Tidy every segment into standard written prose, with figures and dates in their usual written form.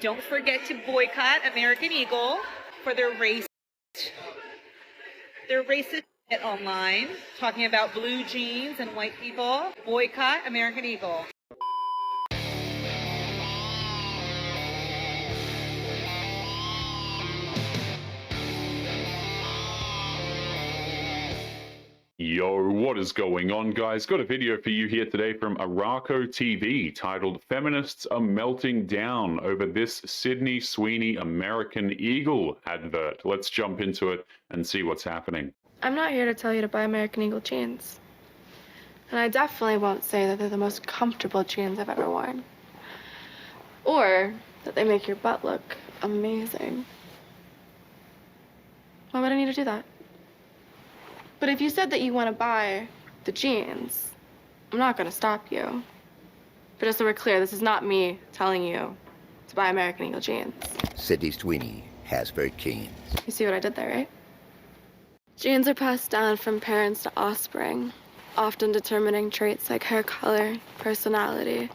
Don't forget to boycott American Eagle for their racist shit online, talking about blue jeans and white people. Boycott American Eagle. Yo, what is going on, guys? Got a video for you here today from Araco TV titled "Feminists are melting down over this Sydney Sweeny American Eagle advert." Let's jump into it and see what's happening. I'm not here to tell you to buy American Eagle jeans. And I definitely won't say that they're the most comfortable jeans I've ever worn. Or that they make your butt look amazing. Why would I need to do that? But if you said that you want to buy the jeans, I'm not going to stop you. But just so we're clear, this is not me telling you to buy American Eagle jeans. Sydney Sweeny has very keen. You see what I did there, right? Genes are passed down from parents to offspring, often determining traits like hair color, personality,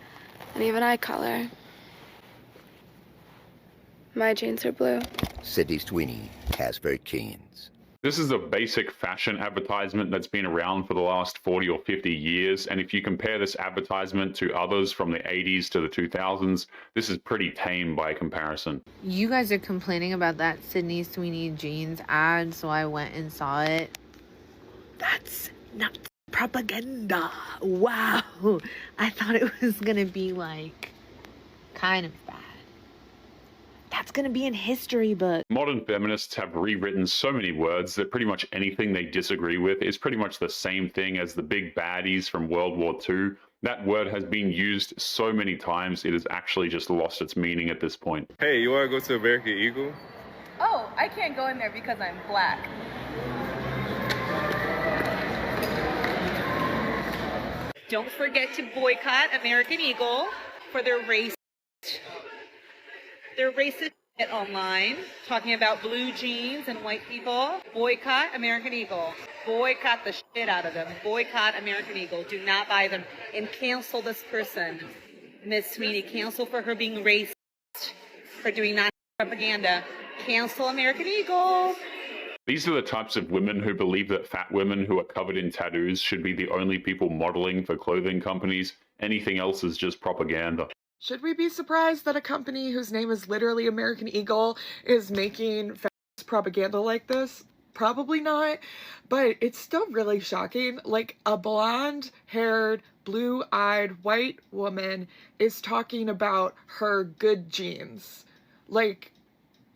and even eye color. My genes are blue. Sydney Sweeny has very keen. This is a basic fashion advertisement that's been around for the last 40 or 50 years, and if you compare this advertisement to others from the 80s to the 2000s, this is pretty tame by comparison. You guys are complaining about that Sydney Sweeny jeans ad, so I went and saw it. That's not propaganda. Wow. I thought it was gonna be like kind of bad. That's going to be in history book. Modern feminists have rewritten so many words that pretty much anything they disagree with is pretty much the same thing as the big baddies from World War II. That word has been used so many times, it has actually just lost its meaning at this point. Hey, you want to go to American Eagle? Oh, I can't go in there because I'm black. Don't forget to boycott American Eagle for their racist shit online, talking about blue jeans and white people. Boycott American Eagle. Boycott the shit out of them. Boycott American Eagle. Do not buy them. And cancel this person, Miss Sweeny. Cancel for her being racist, for doing non-propaganda. Cancel American Eagle. These are the types of women who believe that fat women who are covered in tattoos should be the only people modeling for clothing companies. Anything else is just propaganda. Should we be surprised that a company whose name is literally American Eagle is making feminist propaganda like this? Probably not, but it's still really shocking. Like, a blonde-haired, blue-eyed white woman is talking about her good jeans. Like,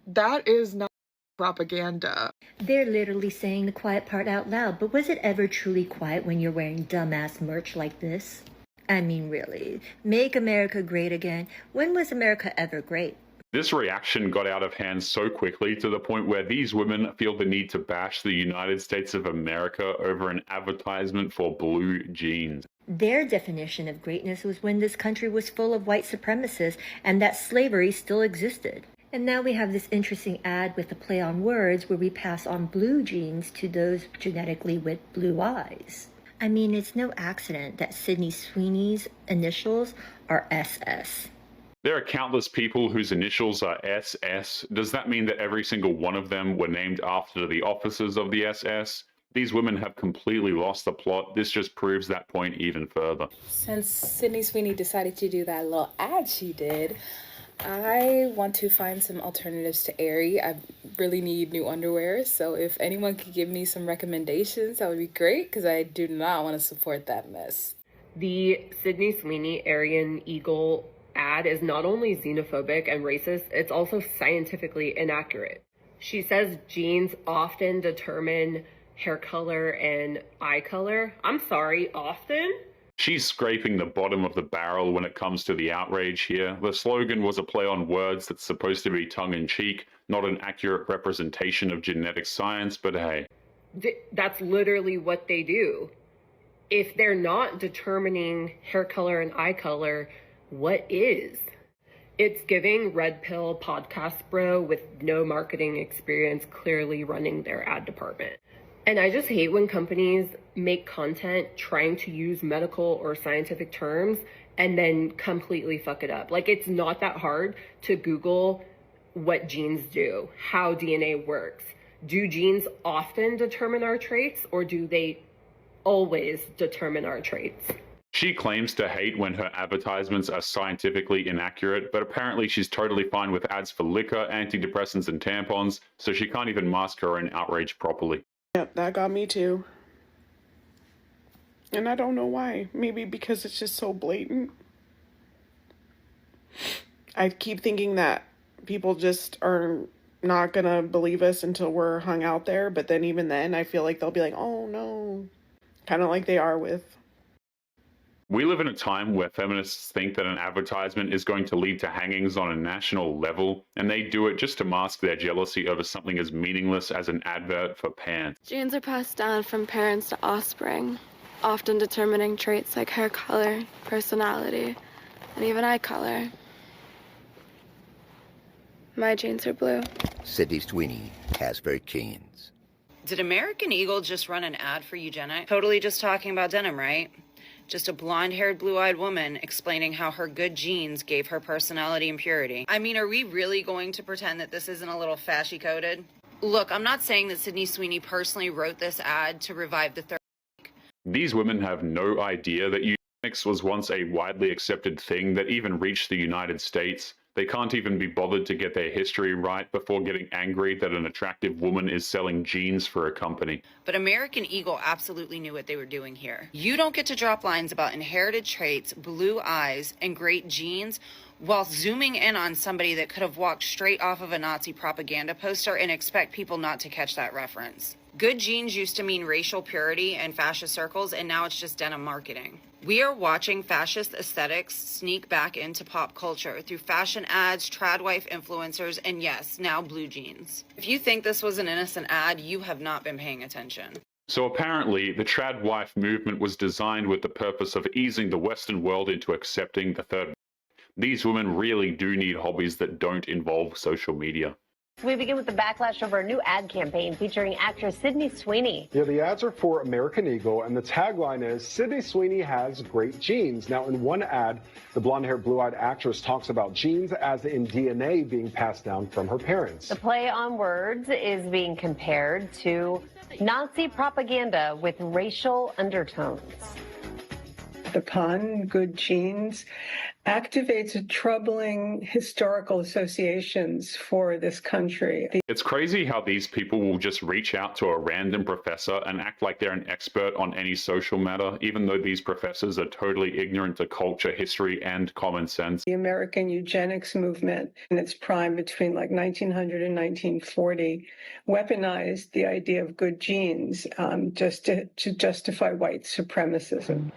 that is not propaganda. They're literally saying the quiet part out loud, but was it ever truly quiet when you're wearing dumbass merch like this? I mean, really, make America great again. When was America ever great? This reaction got out of hand so quickly to the point where these women feel the need to bash the United States of America over an advertisement for blue jeans. Their definition of greatness was when this country was full of white supremacists and that slavery still existed. And now we have this interesting ad with a play on words where we pass on blue jeans to those genetically with blue eyes. I mean, it's no accident that Sydney Sweeney's initials are SS. There are countless people whose initials are SS. Does that mean that every single one of them were named after the officers of the SS? These women have completely lost the plot. This just proves that point even further. Since Sydney Sweeny decided to do that little ad she did, I want to find some alternatives to Aerie. I really need new underwear, so if anyone could give me some recommendations, that would be great, because I do not want to support that mess. The Sydney Sweeny Aryan Eagle ad is not only xenophobic and racist, it's also scientifically inaccurate. She says genes often determine hair color and eye color. I'm sorry, often? She's scraping the bottom of the barrel when it comes to the outrage here. The slogan was a play on words that's supposed to be tongue-in-cheek, not an accurate representation of genetic science, but hey. That's literally what they do. If they're not determining hair color and eye color, what is? It's giving red pill podcast bro with no marketing experience clearly running their ad department. And I just hate when companies make content trying to use medical or scientific terms and then completely fuck it up. Like, it's not that hard to Google what genes do, how DNA works. Do genes often determine our traits, or do they always determine our traits? She claims to hate when her advertisements are scientifically inaccurate, but apparently she's totally fine with ads for liquor, antidepressants, and tampons, so she can't even mask her own outrage properly. Yep, that got me too. And I don't know why. Maybe because it's just so blatant. I keep thinking that people just are not gonna believe us until we're hung out there, but then even then, I feel like they'll be like, oh no. Kind of like they are with. We live in a time where feminists think that an advertisement is going to lead to hangings on a national level, and they do it just to mask their jealousy over something as meaningless as an advert for pants. Genes are passed down from parents to offspring, often determining traits like hair color, personality, and even eye color. My genes are blue. Sydney Sweeny has very keens. Did American Eagle just run an ad for Eugenics? Totally just talking about denim, right? Just a blonde-haired, blue-eyed woman explaining how her good genes gave her personality and purity. I mean, are we really going to pretend that this isn't a little fashy-coded? Look, I'm not saying that Sydney Sweeny personally wrote this ad to revive the third. These women have no idea that eugenics was once a widely accepted thing that even reached the United States. They can't even be bothered to get their history right before getting angry that an attractive woman is selling jeans for a company. But American Eagle absolutely knew what they were doing here. You don't get to drop lines about inherited traits, blue eyes, and great genes while zooming in on somebody that could have walked straight off of a Nazi propaganda poster and expect people not to catch that reference. Good genes used to mean racial purity in fascist circles, and now it's just denim marketing. We are watching fascist aesthetics sneak back into pop culture through fashion ads, trad wife influencers, and yes, now blue jeans. If you think this was an innocent ad, you have not been paying attention. So apparently, the trad wife movement was designed with the purpose of easing the Western world into accepting the third. These women really do need hobbies that don't involve social media. We begin with the backlash over a new ad campaign featuring actress Sydney Sweeny. Yeah, the ads are for American Eagle, and the tagline is, Sydney Sweeny has great genes. Now, in one ad, the blonde-haired, blue-eyed actress talks about genes as in DNA being passed down from her parents. The play on words is being compared to Nazi propaganda with racial undertones. The pun, good genes, activates troubling historical associations for this country. It's crazy how these people will just reach out to a random professor and act like they're an expert on any social matter, even though these professors are totally ignorant to culture, history, and common sense. The American Eugenics movement in its prime between like 1900 and 1940 weaponized the idea of good genes just to justify white supremacism.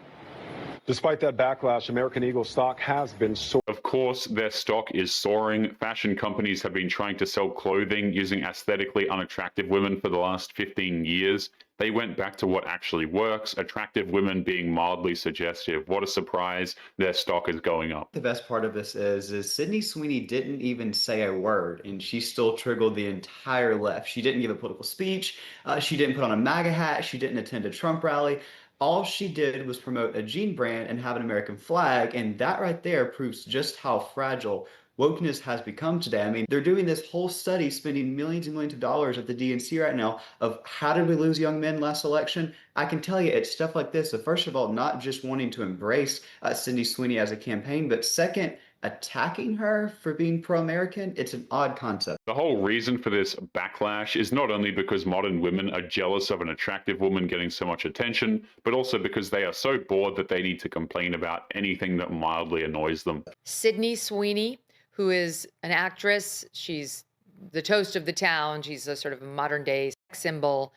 Despite that backlash, American Eagle stock has been soaring. Of course, their stock is soaring. Fashion companies have been trying to sell clothing using aesthetically unattractive women for the last 15 years. They went back to what actually works, attractive women being mildly suggestive. What a surprise, their stock is going up. The best part of this is Sydney Sweeny didn't even say a word, and she still triggered the entire left. She didn't give a political speech. She didn't put on a MAGA hat. She didn't attend a Trump rally. All she did was promote a jean brand and have an American flag, and that right there proves just how fragile wokeness has become today. I mean, they're doing this whole study, spending millions and millions of dollars at the DNC right now of how did we lose young men last election? I can tell you it's stuff like this. So first of all, not just wanting to embrace Sydney Sweeny as a campaign, but second, attacking her for being pro-American. It's an odd concept. The whole reason for this backlash is not only because modern women are jealous of an attractive woman getting so much attention, but also because they are so bored that they need to complain about anything that mildly annoys them. Sydney Sweeny, who is an actress, she's the toast of the town. She's a sort of modern day sex symbol.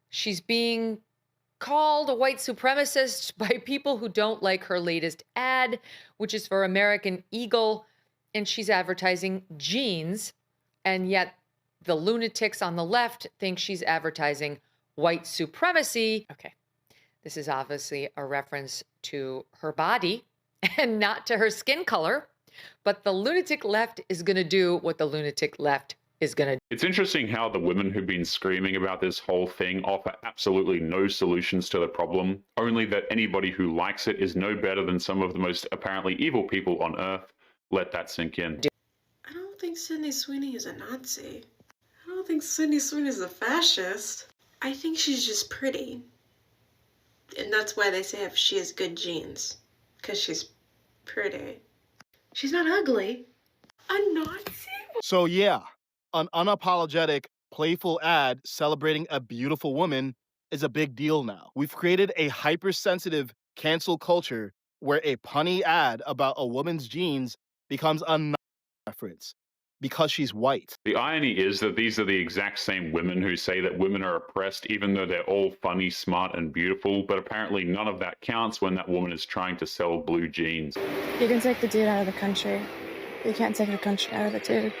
She's being called a white supremacist by people who don't like her latest ad, which is for American Eagle, and she's advertising jeans, and yet the lunatics on the left think she's advertising white supremacy. Okay, this is obviously a reference to her body and not to her skin color, but the lunatic left is going to do what the lunatic left is going to. It's interesting how the women who've been screaming about this whole thing offer absolutely no solutions to the problem, only that anybody who likes it is no better than some of the most apparently evil people on Earth. Let that sink in. I don't think Sydney Sweeny is a Nazi. I don't think Sydney Sweeny is a fascist. I think she's just pretty. And that's why they say she has good genes. Because she's pretty. She's not ugly. A Nazi? So yeah, an unapologetic, playful ad celebrating a beautiful woman is a big deal now. We've created a hypersensitive cancel culture where a punny ad about a woman's genes becomes a reference because she's white. The irony is that these are the exact same women who say that women are oppressed even though they're all funny, smart, and beautiful, but apparently none of that counts when that woman is trying to sell blue jeans. You can take the dude out of the country. You can't take the country out of the dude.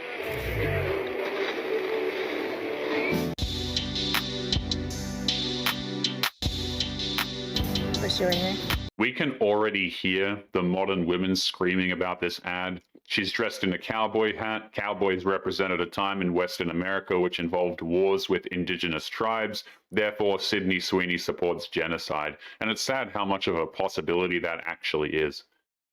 Wish you were here. We can already hear the modern women screaming about this ad. She's dressed in a cowboy hat. Cowboys represented a time in Western America which involved wars with indigenous tribes. Therefore, Sydney Sweeny supports genocide. And it's sad how much of a possibility that actually is.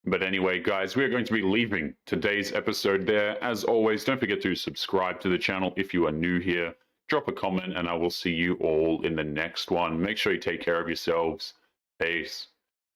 But anyway, guys, we're going to be leaving today's episode there. As always, don't forget to subscribe to the channel if you are new here. Drop a comment, and I will see you all in the next one. Make sure you take care of yourselves. Peace.